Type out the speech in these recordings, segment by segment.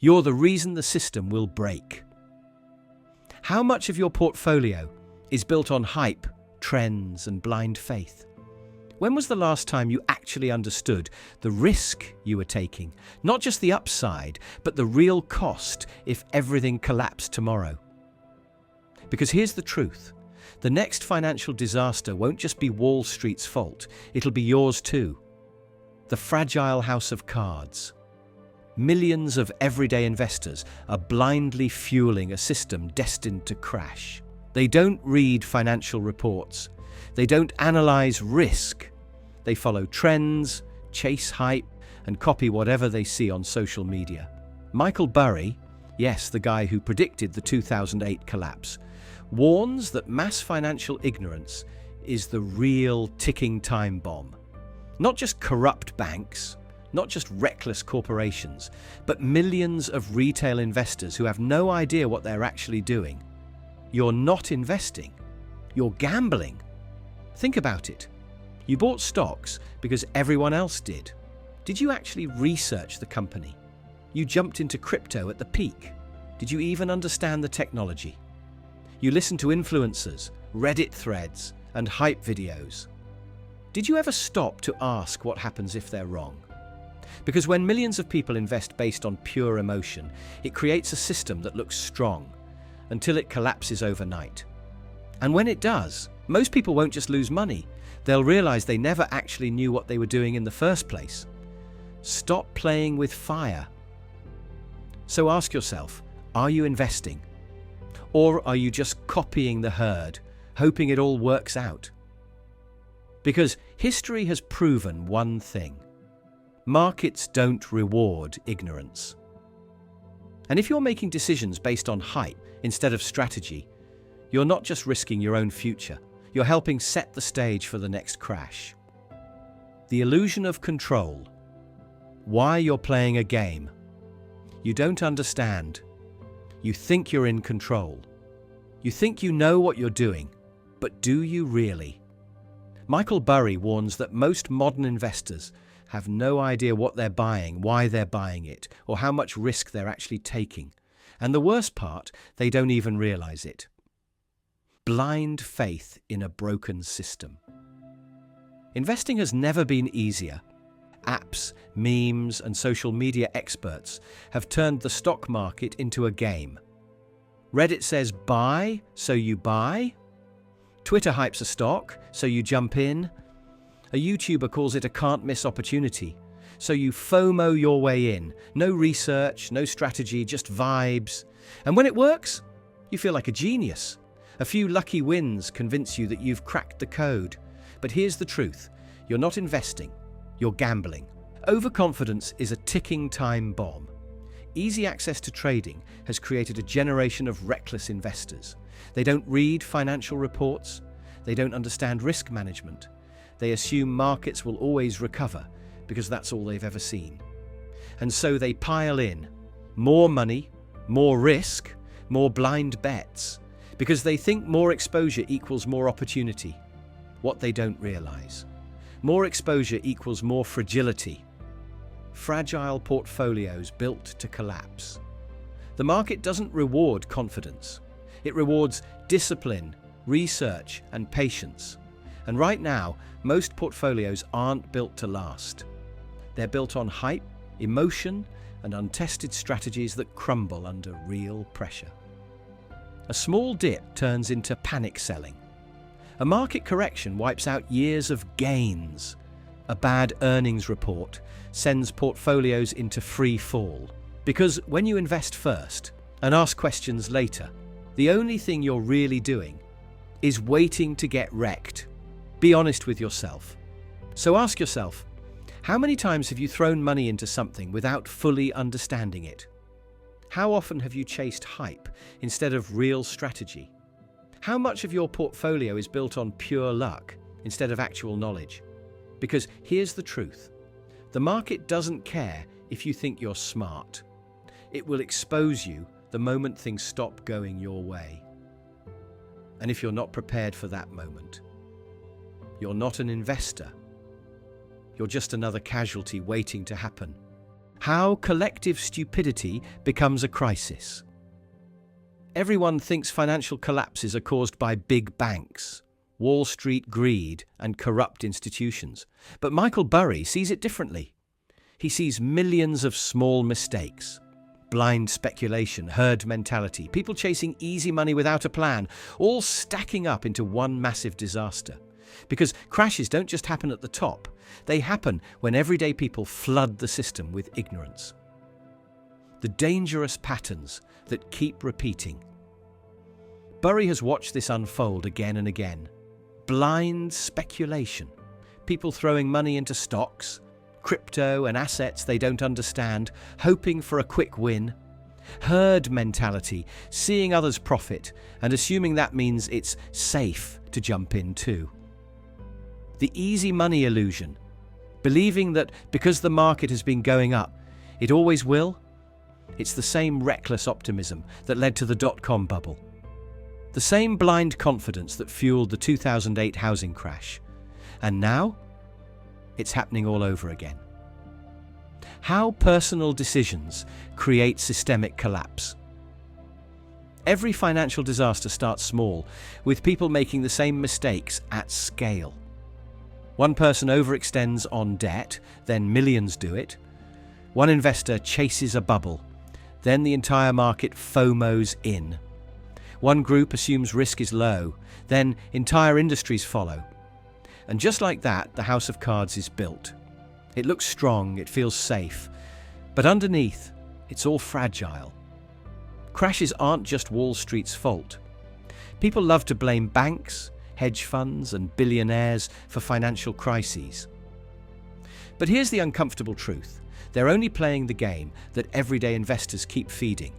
You're the reason the system will break. How much of your portfolio is built on hype, trends, and blind faith? When was the last time you actually understood the risk you were taking? Not just the upside, but the real cost if everything collapsed tomorrow. Because here's the truth. The next financial disaster won't just be Wall Street's fault. It'll be yours too. The fragile house of cards. Millions of everyday investors are blindly fueling a system destined to crash. They don't read financial reports. They don't analyze risk. They follow trends, chase hype, and copy whatever they see on social media. Michael Burry, yes, the guy who predicted the 2008 collapse, warns that mass financial ignorance is the real ticking time bomb. Not just corrupt banks, not just reckless corporations, but millions of retail investors who have no idea what they're actually doing. You're not investing, you're gambling. Think about it. You bought stocks because everyone else did. Did you actually research the company? You jumped into crypto at the peak. Did you even understand the technology? You listened to influencers, Reddit threads, and hype videos. Did you ever stop to ask what happens if they're wrong? Because when millions of people invest based on pure emotion, it creates a system that looks strong until it collapses overnight. And when it does, most people won't just lose money. They'll realize they never actually knew what they were doing in the first place. Stop playing with fire. So ask yourself, are you investing? Or are you just copying the herd, hoping it all works out? Because history has proven one thing. Markets don't reward ignorance. And if you're making decisions based on hype instead of strategy, you're not just risking your own future, you're helping set the stage for the next crash. The illusion of control. Why you're playing a game. You don't understand. You think you're in control. You think you know what you're doing, but do you really? Michael Burry warns that most modern investors have no idea what they're buying, why they're buying it, or how much risk they're actually taking. And the worst part, they don't even realize it. Blind faith in a broken system. Investing has never been easier. Apps, memes, and social media experts have turned the stock market into a game. Reddit says buy, so you buy. Twitter hypes a stock, so you jump in. A YouTuber calls it a can't-miss opportunity, so you FOMO your way in. No research, no strategy, just vibes. And when it works, you feel like a genius. A few lucky wins convince you that you've cracked the code. But here's the truth. You're not investing. You're gambling. Overconfidence is a ticking time bomb. Easy access to trading has created a generation of reckless investors. They don't read financial reports. They don't understand risk management. They assume markets will always recover because that's all they've ever seen. And so they pile in more money, more risk, more blind bets, because they think more exposure equals more opportunity. What they don't realize. More exposure equals more fragility. Fragile portfolios built to collapse. The market doesn't reward confidence. It rewards discipline, research, and patience. And right now, most portfolios aren't built to last. They're built on hype, emotion, and untested strategies that crumble under real pressure. A small dip turns into panic selling. A market correction wipes out years of gains. A bad earnings report sends portfolios into free fall. Because when you invest first and ask questions later, the only thing you're really doing is waiting to get wrecked. Be honest with yourself. So ask yourself, how many times have you thrown money into something without fully understanding it? How often have you chased hype instead of real strategy? How much of your portfolio is built on pure luck instead of actual knowledge? Because here's the truth. The market doesn't care if you think you're smart. It will expose you the moment things stop going your way. And if you're not prepared for that moment, you're not an investor. You're just another casualty waiting to happen. How collective stupidity becomes a crisis. Everyone thinks financial collapses are caused by big banks, Wall Street greed, and corrupt institutions. But Michael Burry sees it differently. He sees millions of small mistakes, blind speculation, herd mentality, people chasing easy money without a plan, all stacking up into one massive disaster. Because crashes don't just happen at the top, they happen when everyday people flood the system with ignorance. The dangerous patterns that keep repeating. Burry has watched this unfold again and again. Blind speculation, people throwing money into stocks, crypto and assets they don't understand, hoping for a quick win. Herd mentality, seeing others profit and assuming that means it's safe to jump in too. The easy money illusion, believing that because the market has been going up, it always will. It's the same reckless optimism that led to the dot-com bubble. The same blind confidence that fueled the 2008 housing crash. And now, it's happening all over again. How personal decisions create systemic collapse. Every financial disaster starts small, with people making the same mistakes at scale. One person overextends on debt, then millions do it. One investor chases a bubble, then the entire market FOMOs in. One group assumes risk is low, then entire industries follow. And just like that, the house of cards is built. It looks strong, it feels safe, but underneath, it's all fragile. Crashes aren't just Wall Street's fault. People love to blame banks, hedge funds, and billionaires for financial crises. But here's the uncomfortable truth. They're only playing the game that everyday investors keep feeding.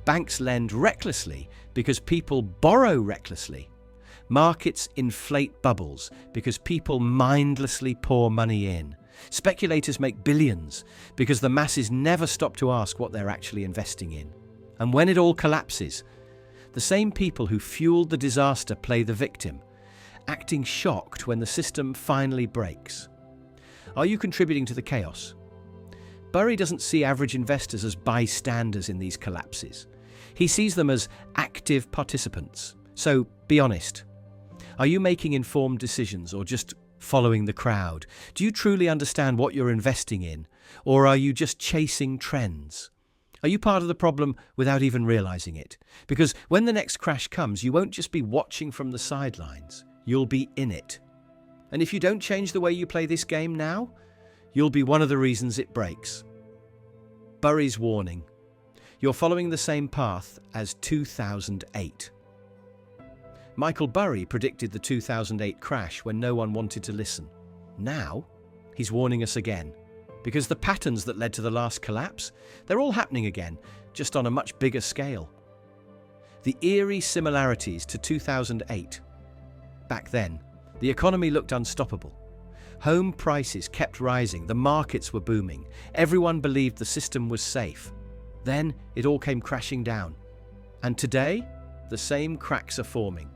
Banks lend recklessly because people borrow recklessly. Markets inflate bubbles because people mindlessly pour money in. Speculators make billions because the masses never stop to ask what they're actually investing in. And when it all collapses, the same people who fueled the disaster play the victim, acting shocked when the system finally breaks. Are you contributing to the chaos? Burry doesn't see average investors as bystanders in these collapses. He sees them as active participants. So be honest. Are you making informed decisions or just following the crowd? Do you truly understand what you're investing in, or are you just chasing trends? Are you part of the problem without even realizing it? Because when the next crash comes, you won't just be watching from the sidelines. You'll be in it. And if you don't change the way you play this game now, you'll be one of the reasons it breaks. Burry's warning. You're following the same path as 2008. Michael Burry predicted the 2008 crash when no one wanted to listen. Now, he's warning us again. Because the patterns that led to the last collapse, they're all happening again, just on a much bigger scale. The eerie similarities to 2008. Back then, the economy looked unstoppable. Home prices kept rising, the markets were booming, everyone believed the system was safe. Then it all came crashing down. And today, the same cracks are forming.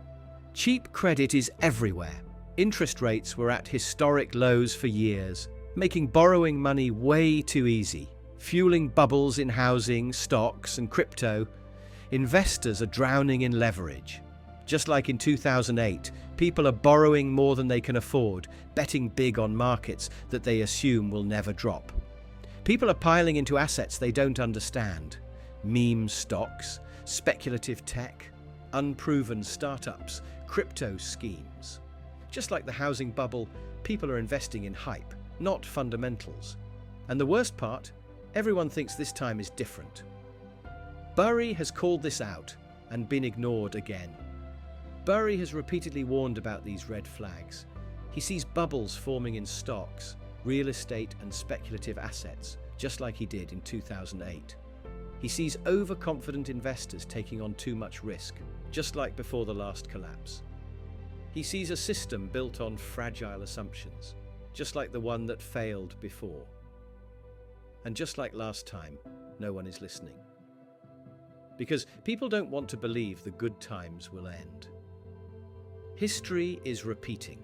Cheap credit is everywhere. Interest rates were at historic lows for years, making borrowing money way too easy, fueling bubbles in housing, stocks, and crypto. Investors are drowning in leverage. Just like in 2008, people are borrowing more than they can afford, betting big on markets that they assume will never drop. People are piling into assets they don't understand. Meme stocks, speculative tech, unproven startups, crypto schemes. Just like the housing bubble, people are investing in hype, not fundamentals. And the worst part, everyone thinks this time is different. Burry has called this out and been ignored again. Burry has repeatedly warned about these red flags. He sees bubbles forming in stocks, real estate and speculative assets, just like he did in 2008. He sees overconfident investors taking on too much risk, just like before the last collapse. He sees a system built on fragile assumptions, just like the one that failed before. And just like last time, no one is listening. Because people don't want to believe the good times will end. History is repeating.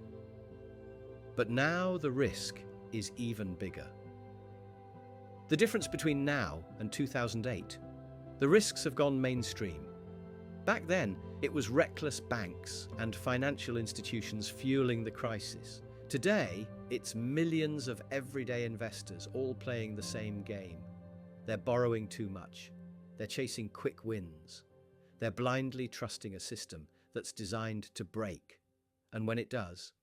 But now the risk is even bigger. The difference between now and 2008. The risks have gone mainstream. Back then, it was reckless banks and financial institutions fueling the crisis. Today, it's millions of everyday investors all playing the same game. They're borrowing too much. They're chasing quick wins. They're blindly trusting a system that's designed to break. And when it does,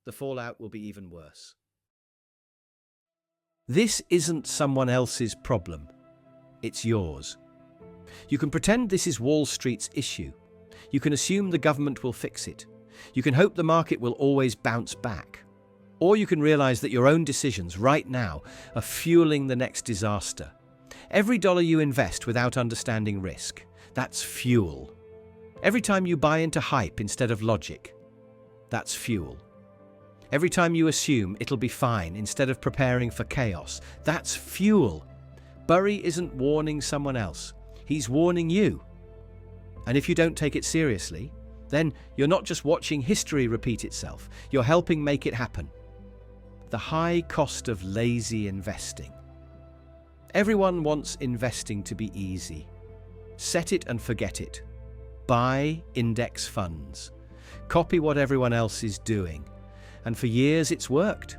the fallout will be even worse. This isn't someone else's problem. It's yours. You can pretend this is Wall Street's issue. You can assume the government will fix it. You can hope the market will always bounce back. Or you can realize that your own decisions right now are fueling the next disaster. Every dollar you invest without understanding risk, that's fuel. Every time you buy into hype instead of logic, that's fuel. Every time you assume it'll be fine instead of preparing for chaos, that's fuel. Burry isn't warning someone else. He's warning you. And if you don't take it seriously, then you're not just watching history repeat itself, you're helping make it happen. The high cost of lazy investing. Everyone wants investing to be easy. Set it and forget it. Buy index funds. Copy what everyone else is doing. And for years it's worked.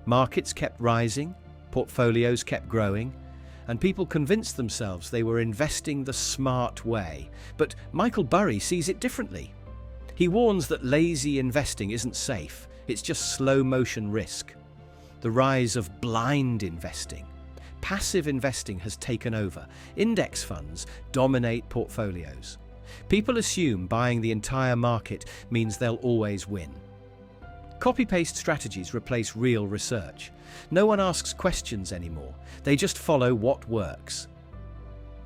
Markets kept rising, portfolios kept growing, and people convinced themselves they were investing the smart way. But Michael Burry sees it differently. He warns that lazy investing isn't safe, it's just slow-motion risk. The rise of blind investing. Passive investing has taken over. Index funds dominate portfolios. People assume buying the entire market means they'll always win. Copy-paste strategies replace real research. No one asks questions anymore. They just follow what works.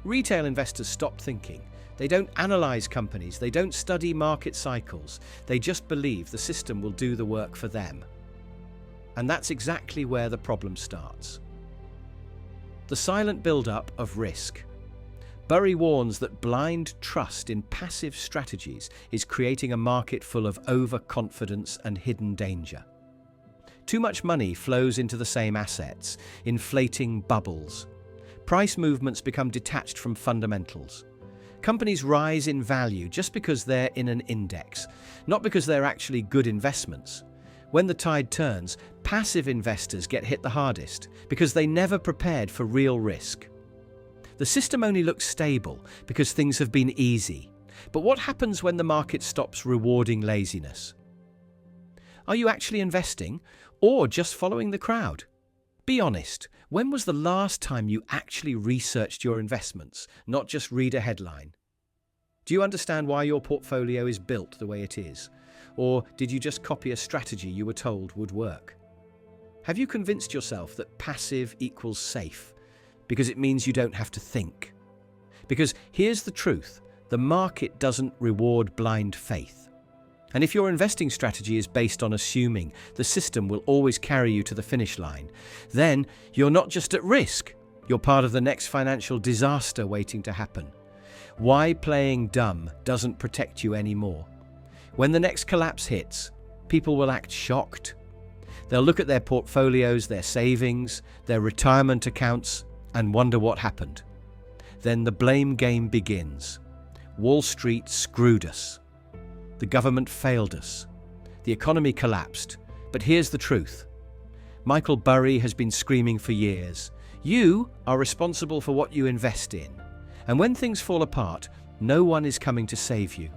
Retail investors stop thinking. They don't analyze companies. They don't study market cycles. They just believe the system will do the work for them. And that's exactly where the problem starts. The silent build-up of risk. Burry warns that blind trust in passive strategies is creating a market full of overconfidence and hidden danger. Too much money flows into the same assets, inflating bubbles. Price movements become detached from fundamentals. Companies rise in value just because they're in an index, not because they're actually good investments. When the tide turns, passive investors get hit the hardest because they never prepared for real risk. The system only looks stable because things have been easy. But what happens when the market stops rewarding laziness? Are you actually investing or just following the crowd? Be honest, when was the last time you actually researched your investments, not just read a headline? Do you understand why your portfolio is built the way it is? Or did you just copy a strategy you were told would work? Have you convinced yourself that passive equals safe? Because it means you don't have to think. Because here's the truth, the market doesn't reward blind faith. And if your investing strategy is based on assuming the system will always carry you to the finish line, then you're not just at risk, you're part of the next financial disaster waiting to happen. Why playing dumb doesn't protect you anymore. When the next collapse hits, people will act shocked. They'll look at their portfolios, their savings, their retirement accounts, and wonder what happened. Then the blame game begins. Wall Street screwed us. The government failed us. The economy collapsed. But here's the truth. Michael Burry has been screaming for years. You are responsible for what you invest in. And when things fall apart, no one is coming to save you.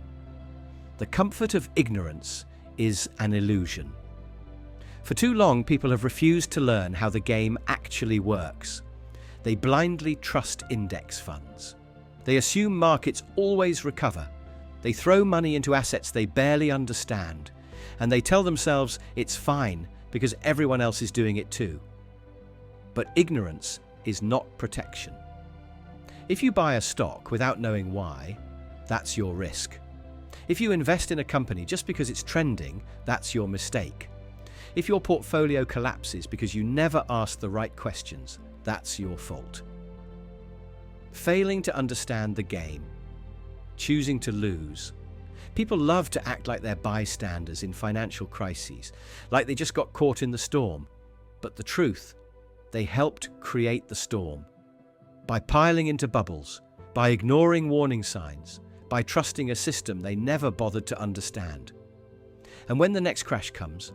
The comfort of ignorance is an illusion. For too long, people have refused to learn how the game actually works. They blindly trust index funds. They assume markets always recover. They throw money into assets they barely understand. And they tell themselves it's fine because everyone else is doing it too. But ignorance is not protection. If you buy a stock without knowing why, that's your risk. If you invest in a company just because it's trending, that's your mistake. If your portfolio collapses because you never asked the right questions, that's your fault. Failing to understand the game. Choosing to lose. People love to act like they're bystanders in financial crises, like they just got caught in the storm. But the truth, They helped create the storm. By piling into bubbles, by ignoring warning signs, by trusting a system they never bothered to understand. And when the next crash comes,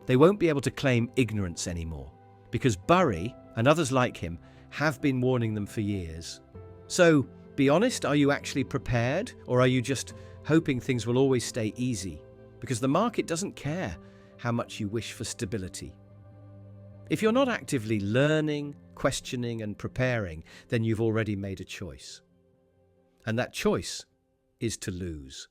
they won't be able to claim ignorance anymore, because Burry and others like him have been warning them for years. So, be honest, are you actually prepared, or are you just hoping things will always stay easy? Because the market doesn't care how much you wish for stability. If you're not actively learning, questioning, and preparing, then you've already made a choice. And that choice is to lose.